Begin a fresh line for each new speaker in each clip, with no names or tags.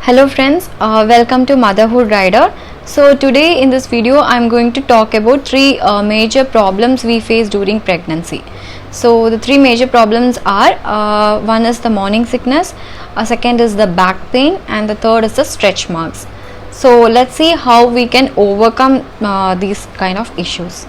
Hello friends, welcome to Motherhood Rider. So today in this video I'm going to talk about three major problems we face during pregnancy. So the three major problems are one is the morning sickness, second is the back pain, and the third is the stretch marks. So let's see how we can overcome these kind of issues.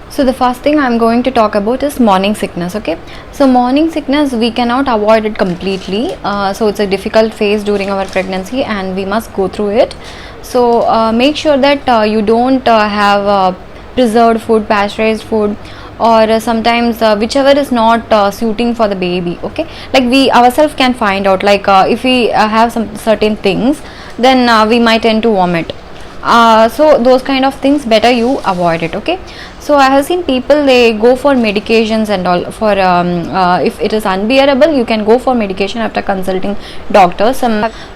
So the first thing I'm going to talk about is morning sickness. Okay, so morning sickness we cannot avoid it completely, so it's a difficult phase during our pregnancy and we must go through it. So make sure that you don't have preserved food, pasteurized food, or sometimes whichever is not suiting for the baby. Okay, like we ourselves can find out, like if we have some certain things, then we might tend to vomit. So those kind of things better you avoid it. Okay, so I have seen people, they go for medications and all for if it is unbearable, you can go for medication after consulting doctors.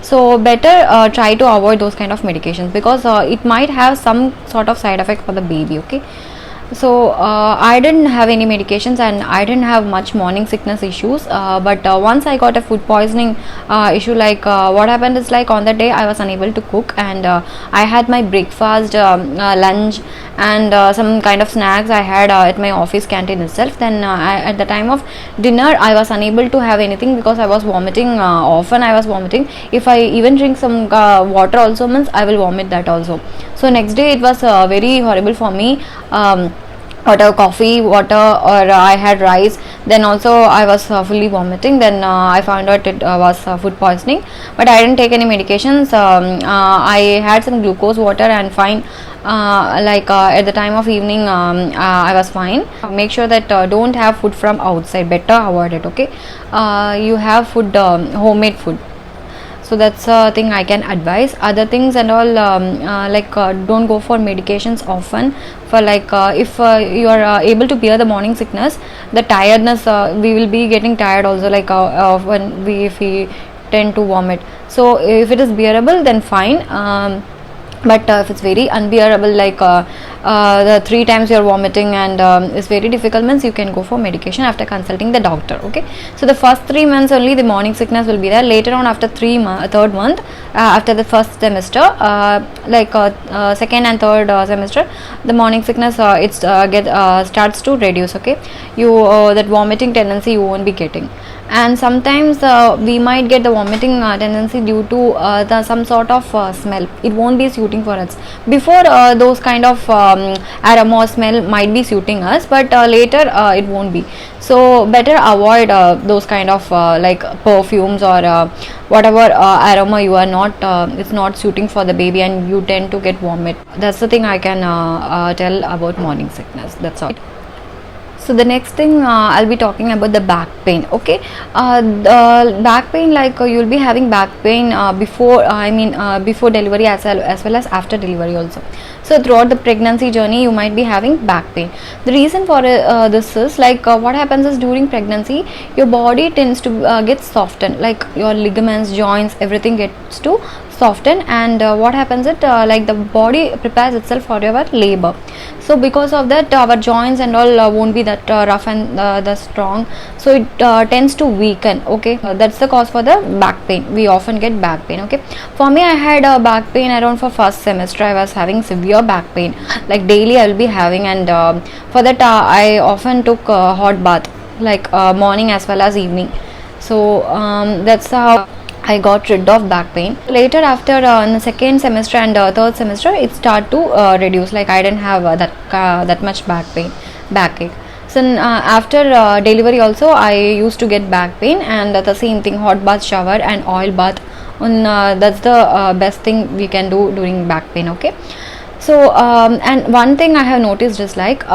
So better try to avoid those kind of medications, because it might have some sort of side effect for the baby. Okay, so I didn't have any medications and I didn't have much morning sickness issues, but once I got a food poisoning issue, like what happened is, like on that day I was unable to cook, and I had my breakfast, lunch, and some kind of snacks I had at my office canteen itself. Then at the time of dinner I was unable to have anything because I was vomiting. Often I was vomiting. If I even drink some water also, means I will vomit that also. So next day it was very horrible for me. Water, coffee, water, or I had rice, then also I was fully vomiting. Then I found out it was food poisoning, but I didn't take any medications. I had some glucose water and fine. At the time of evening, I was fine. Make sure that don't have food from outside, better avoid it. Okay, you have food, homemade food. So that's a thing I can advise. Other things and all, don't go for medications often. For like if you are able to bear the morning sickness, the tiredness, we will be getting tired also, like when if we tend to vomit. So if it is bearable, then fine. But if it's very unbearable, like the 3 times you're vomiting and it's very difficult, means you can go for medication after consulting the doctor. Okay, so the first 3 months only the morning sickness will be there. Later on, after third month, after the first semester, second and third semester, the morning sickness starts to reduce. Okay, you that vomiting tendency you won't be getting. And sometimes we might get the vomiting tendency due to some sort of smell. It won't be suiting for us. Before, those kind of aroma or smell might be suiting us, but later it won't be. So better avoid those kind of like perfumes or whatever aroma you are not, it's not suiting for the baby, and you tend to get vomit. That's the thing I can tell about morning sickness. That's all. So the next thing I'll be talking about the back pain. Okay, the back pain, like you'll be having back pain before delivery as well as after delivery also. So throughout the pregnancy journey you might be having back pain. The reason for this is, like what happens is, during pregnancy your body tends to get softened, like your ligaments, joints, everything gets to soften, and what happens is like the body prepares itself for your labor. So because of that, our joints and all won't be that rough and the strong, so it tends to weaken. Okay, that's the cause for the back pain. We often get back pain. Okay, for me, I had back pain around for first semester. I was having severe back pain, like daily I will be having, and for that I often took hot bath, like morning as well as evening. So that's how I got rid of back pain. Later, after in the second semester and third semester, it started to reduce. Like I didn't have that much backache. So after delivery also, I used to get back pain, and the same thing, hot bath, shower, and oil bath. That's the best thing we can do during back pain. Okay. So and one thing I have noticed is, like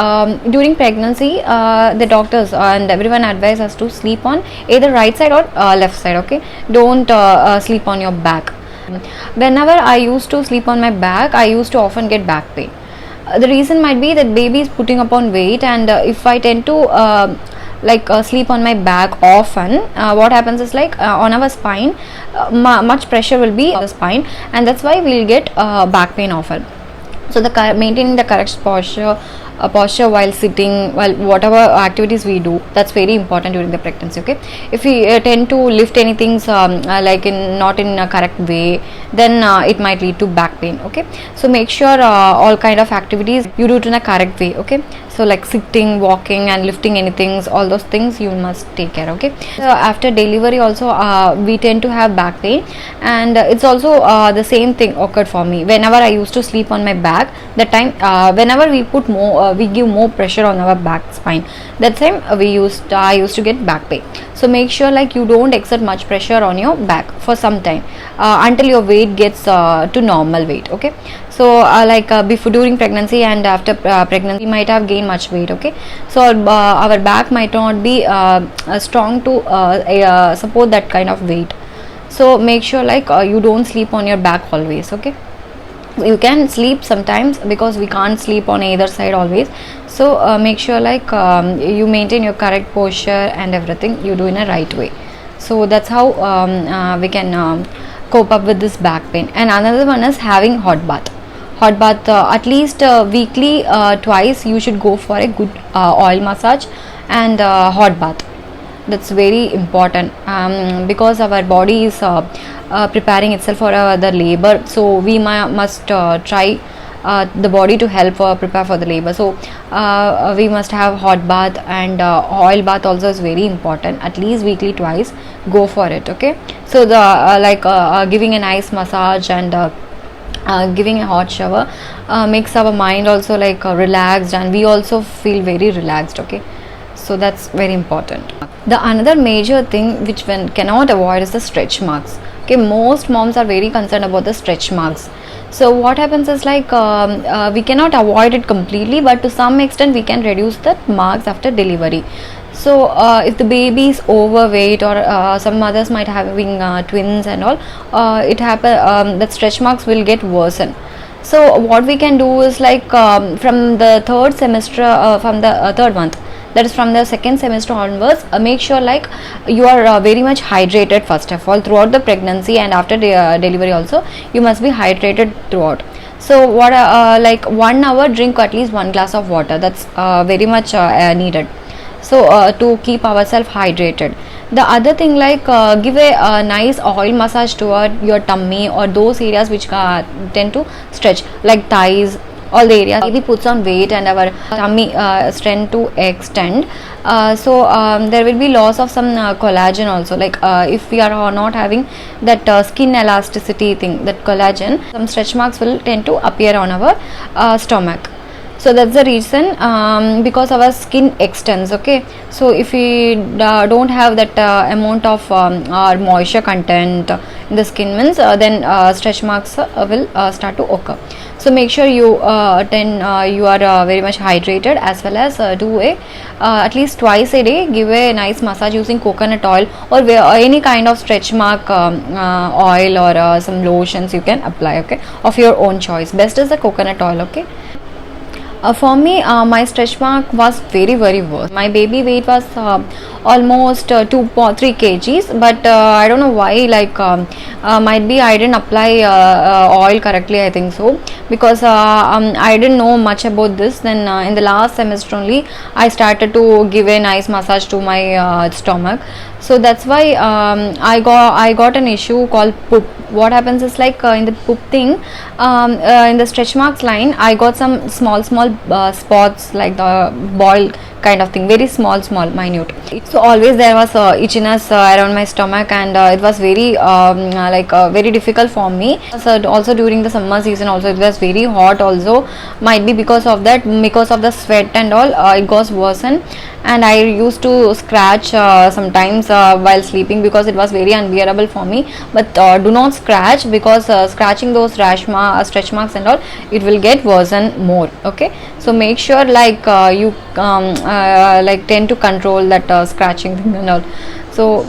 during pregnancy, the doctors and everyone advise us to sleep on either right side or left side. Okay, don't sleep on your back. Whenever I used to sleep on my back, I used to often get back pain. The reason might be that baby is putting upon weight, and if I tend to sleep on my back often, what happens is, like on our spine, much pressure will be on the spine, and that's why we'll get back pain often. So the maintaining the correct posture while sitting, while whatever activities we do, that's very important during the pregnancy. Okay, if we tend to lift anything like in not in a correct way, then it might lead to back pain. Okay, so make sure all kind of activities you do it in a correct way. Okay, so like sitting, walking and lifting anything, all those things you must take care. Okay, so after delivery also we tend to have back pain, and it's also the same thing occurred for me whenever I used to sleep on my back. That time whenever we put more we give more pressure on our back spine, that time I used to get back pain. So make sure like you don't exert much pressure on your back for some time until your weight gets to normal weight. Okay, so before, during pregnancy and after pregnancy, we might have gained much weight. Okay, so our back might not be strong to support that kind of weight. So make sure like you don't sleep on your back always. Okay, you can sleep sometimes because we can't sleep on either side always. So make sure like you maintain your correct posture and everything you do in a right way. So that's how we can cope up with this back pain. And another one is having hot bath. At least weekly twice you should go for a good oil massage and hot bath. That's very important because our body is preparing itself for the labor, so we must try the body to help prepare for the labor. So we must have hot bath, and oil bath also is very important. At least weekly twice go for it. Okay, so the giving a nice massage and giving a hot shower makes our mind also like relaxed, and we also feel very relaxed. Okay, so that's very important. The another major thing which one cannot avoid is the stretch marks. Okay, most moms are very concerned about the stretch marks. So what happens is like we cannot avoid it completely, but to some extent we can reduce the marks after delivery. So if the baby is overweight, or some mothers might having twins and all, that stretch marks will get worsen. So what we can do is like from the third semester, from the third month, that is from the second semester onwards, make sure like you are very much hydrated first of all throughout the pregnancy, and after delivery also you must be hydrated throughout. So what like 1 hour drink at least 1 glass of water. That's very much needed, so to keep ourselves hydrated. The other thing like give a nice oil massage toward your tummy or those areas which tend to stretch, like thighs, all the areas. Baby puts on weight and our tummy tend to extend, so there will be loss of some collagen also. Like if we are not having that skin elasticity thing, that collagen, some stretch marks will tend to appear on our stomach. So that's the reason, because our skin extends. Okay, so if we don't have that amount of our moisture content in the skin, means then stretch marks will start to occur. So make sure you you are very much hydrated, as well as do a at least twice a day give a nice massage using coconut oil, or any kind of stretch mark oil, or some lotions you can apply. Okay, of your own choice. Best is the coconut oil. Okay. For me, my stretch mark was very worse. My baby weight was almost 2.3 kgs, but I don't know why, like might be I didn't apply oil correctly, I think so, because I didn't know much about this. Then in the last semester only I started to give a nice massage to my stomach. So that's why I got an issue called poop. What happens is like in the poop thing, in the stretch marks line, I got some small spots, like the boil kind of thing, very small minute. So always there was itchiness around my stomach, and it was very very difficult for me. So also during the summer season also it was very hot also, might be because of that, because of the sweat and all, it got worsened. And I used to scratch sometimes while sleeping, because it was very unbearable for me. But do not scratch, because scratching those stretch marks and all, it will get worsen more. Okay, so make sure like you like tend to control that scratching thing and all. So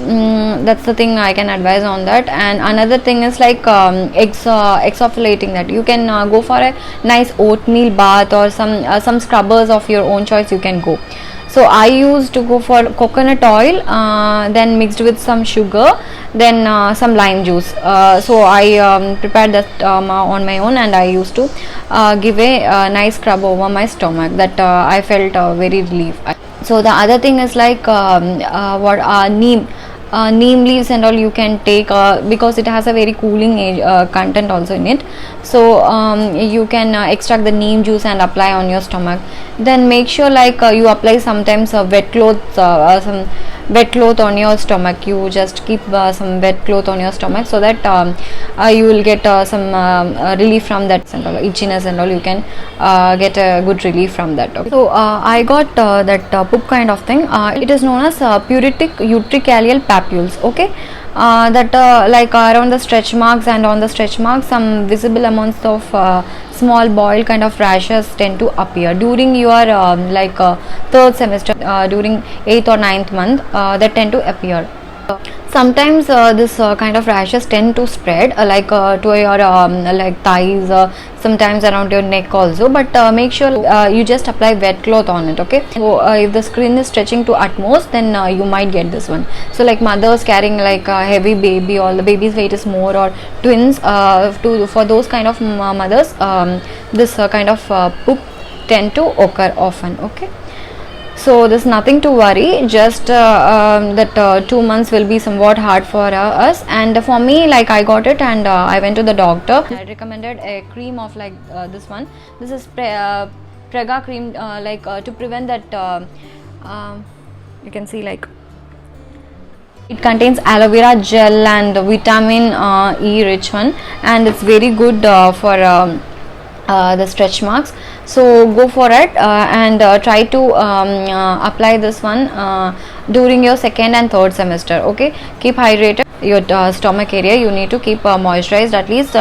that's the thing I can advise on that. And another thing is like exfoliating, that you can go for a nice oatmeal bath, or some scrubbers of your own choice you can go. So I used to go for coconut oil, then mixed with some sugar, then some lime juice. So I prepared that on my own, and I used to give a nice scrub over my stomach. That I felt very relief. So the other thing is like what neem leaves and all you can take, because it has a very cooling content also in it. So you can extract the neem juice and apply on your stomach. Then make sure like you apply sometimes some wet cloth on your stomach. You just keep some wet cloth on your stomach, so that you will get some relief from that and all, itchiness and all. You can get a good relief from that. Okay. So I got that poop kind of thing. It is known as puritic utricalial papules. Okay. That like around the stretch marks, and on the stretch marks some visible amounts of small boil kind of rashes tend to appear during your third semester, during 8th or 9th month, that tend to appear. Sometimes this kind of rashes tend to spread to your like thighs, sometimes around your neck also, but make sure you just apply wet cloth on it. Okay. So if the skin is stretching to utmost, then you might get this one. So like mothers carrying like a heavy baby, or the baby's weight is more, or twins, for those kind of mothers, this kind of poop tend to occur often. Okay. So there's nothing to worry, just that 2 months will be somewhat hard for us, and for me, like I got it, and I went to the doctor. I recommended a cream of like this one. This is Prega cream, to prevent that. You can see like it contains aloe vera gel and vitamin E rich one, and it's very good for the stretch marks. So go for it, and try to apply this one during your second and third semester. Okay. Keep hydrated. Your stomach area you need to keep moisturized at least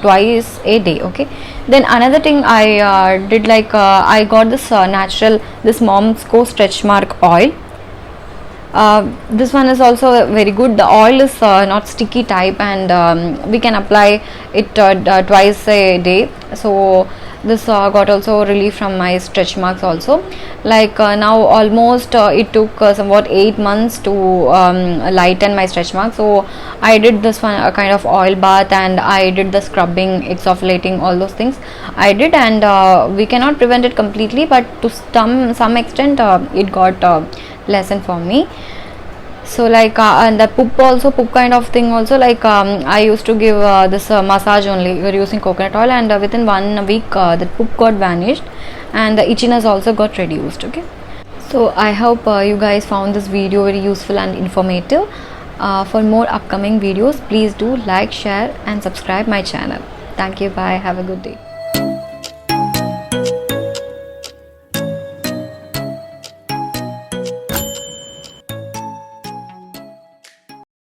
twice a day. Okay. Then another thing I did, like I got this natural, this Mom's Co stretch mark oil. This one is also very good. The oil is not sticky type, and we can apply it twice a day. So this got also relief from my stretch marks also. Like now almost it took somewhat 8 months to lighten my stretch marks. So I did this one kind of oil bath, and I did the scrubbing, exfoliating, all those things I did, and we cannot prevent it completely, but to some extent it got lesson for me. So like and the poop kind of thing also, like I used to give this massage only using coconut oil, and within 1 week the poop got vanished, and the itchiness also got reduced. Okay. So I hope you guys found this video very useful and informative. For more upcoming videos, please do like, share and subscribe my channel. Thank you. Bye. Have a good day.